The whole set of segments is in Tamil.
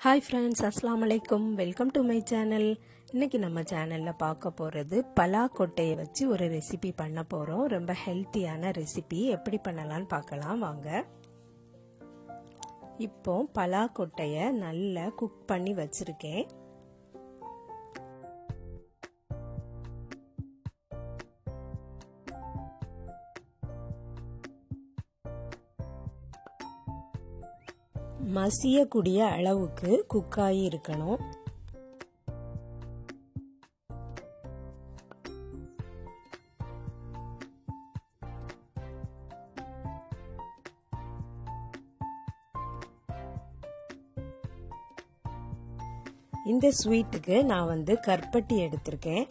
ஹாய் ஃப்ரெண்ட்ஸ், அஸ்ஸலாமு அலைக்கும். Welcome to my channel. இன்றைக்கி நம்ம சேனலில் பார்க்க போகிறது பலாக்கொட்டையை வச்சு ஒரு ரெசிபி பண்ண போகிறோம். ரொம்ப ஹெல்த்தியான ரெசிபி. எப்படி பண்ணலான்னு பார்க்கலாம் வாங்க. இப்போ பலாக்கொட்டையை நல்லா குக் பண்ணி வச்சுருக்கேன். மசியக்கூடிய அளவுக்கு குக்காகி இருக்கணும். இந்த ஸ்வீட்டுக்கு நான் கருப்பட்டி எடுத்திருக்கேன்.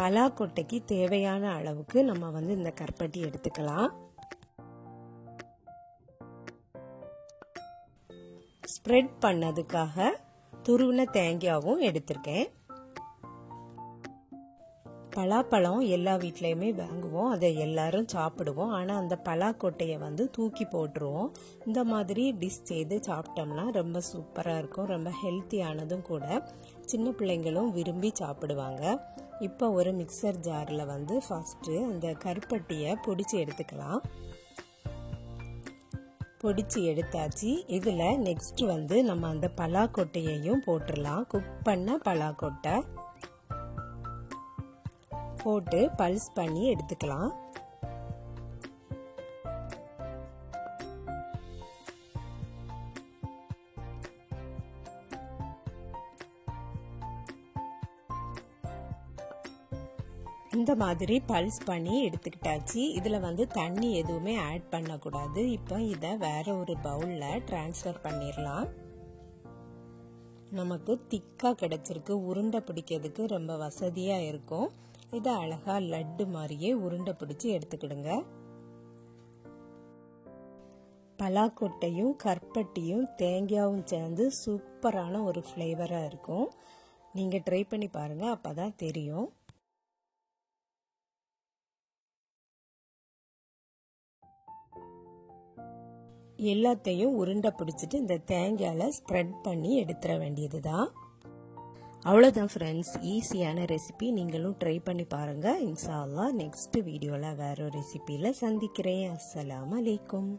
பலாக்கொட்டைக்கு தேவையான அளவுக்கு நம்ம இந்த கருப்பட்டி எடுத்துக்கலாம். ஸ்ப்ரெட் பண்ணதுக்காக துருவின தேங்காயும் எடுத்திருக்கேன். பலாப்பழம் எல்லா வீட்லையுமே வாங்குவோம், அதை எல்லாரும் சாப்பிடுவோம். ஆனால் அந்த பலாக்கொட்டையை தூக்கி போட்டுருவோம். இந்த மாதிரி டிஷ் செய்து சாப்பிட்டோம்னா ரொம்ப சூப்பராக இருக்கும். ரொம்ப ஹெல்த்தியானதும் கூட. சின்ன பிள்ளைங்களும் விரும்பி சாப்பிடுவாங்க. இப்போ ஒரு மிக்சர் ஜாரில் ஃபஸ்ட்டு அந்த கருப்பட்டியை பொடிச்சு எடுத்துக்கலாம். பொடிச்சு எடுத்தாச்சு. இதில் நெக்ஸ்ட் நம்ம அந்த பலாக்கொட்டையையும் போட்டுடலாம். குக் பண்ண பலாக்கொட்டை போட்டு பல்ஸ் பண்ணி எடுத்துக்கலாம். இந்த மாதிரி பல்ஸ் பண்ணி எடுத்துக்கிட்டாச்சு. இதில் தண்ணி எதுவுமே ஆட் பண்ணக்கூடாது. இப்போ இதை வேற ஒரு பவுலில் ட்ரான்ஸ்ஃபர் பண்ணிடலாம். நமக்கு திக்காக கிடச்சிருக்கு. உருண்டை பிடிக்கிறதுக்கு ரொம்ப வசதியாக இருக்கும். இதை அழகாக லட்டு மாதிரியே உருண்டை பிடிச்சி எடுத்துக்கிடுங்க. பலாக்கொட்டையும் கருப்பட்டியும் தேங்காயும் சேர்ந்து சூப்பரான ஒரு ஃப்ளேவராக இருக்கும். நீங்கள் ட்ரை பண்ணி பாருங்கள், அப்போ தான் தெரியும். எல்லாத்தையும் உருண்டை பிடிச்சிட்டு இந்த தேங்காயில் ஸ்ப்ரெட் பண்ணி எடுத்துட வேண்டியது தான். அவ்வளோதான் ஃப்ரெண்ட்ஸ், ஈஸியான ரெசிபி. நீங்களும் ட்ரை பண்ணி பாருங்கள். இன்ஷா அல்லாஹ் நெக்ஸ்ட் வீடியோவில் வேற ஒரு ரெசிபியில் சந்திக்கிறேன். அஸ்ஸலாமு அலைக்கும்.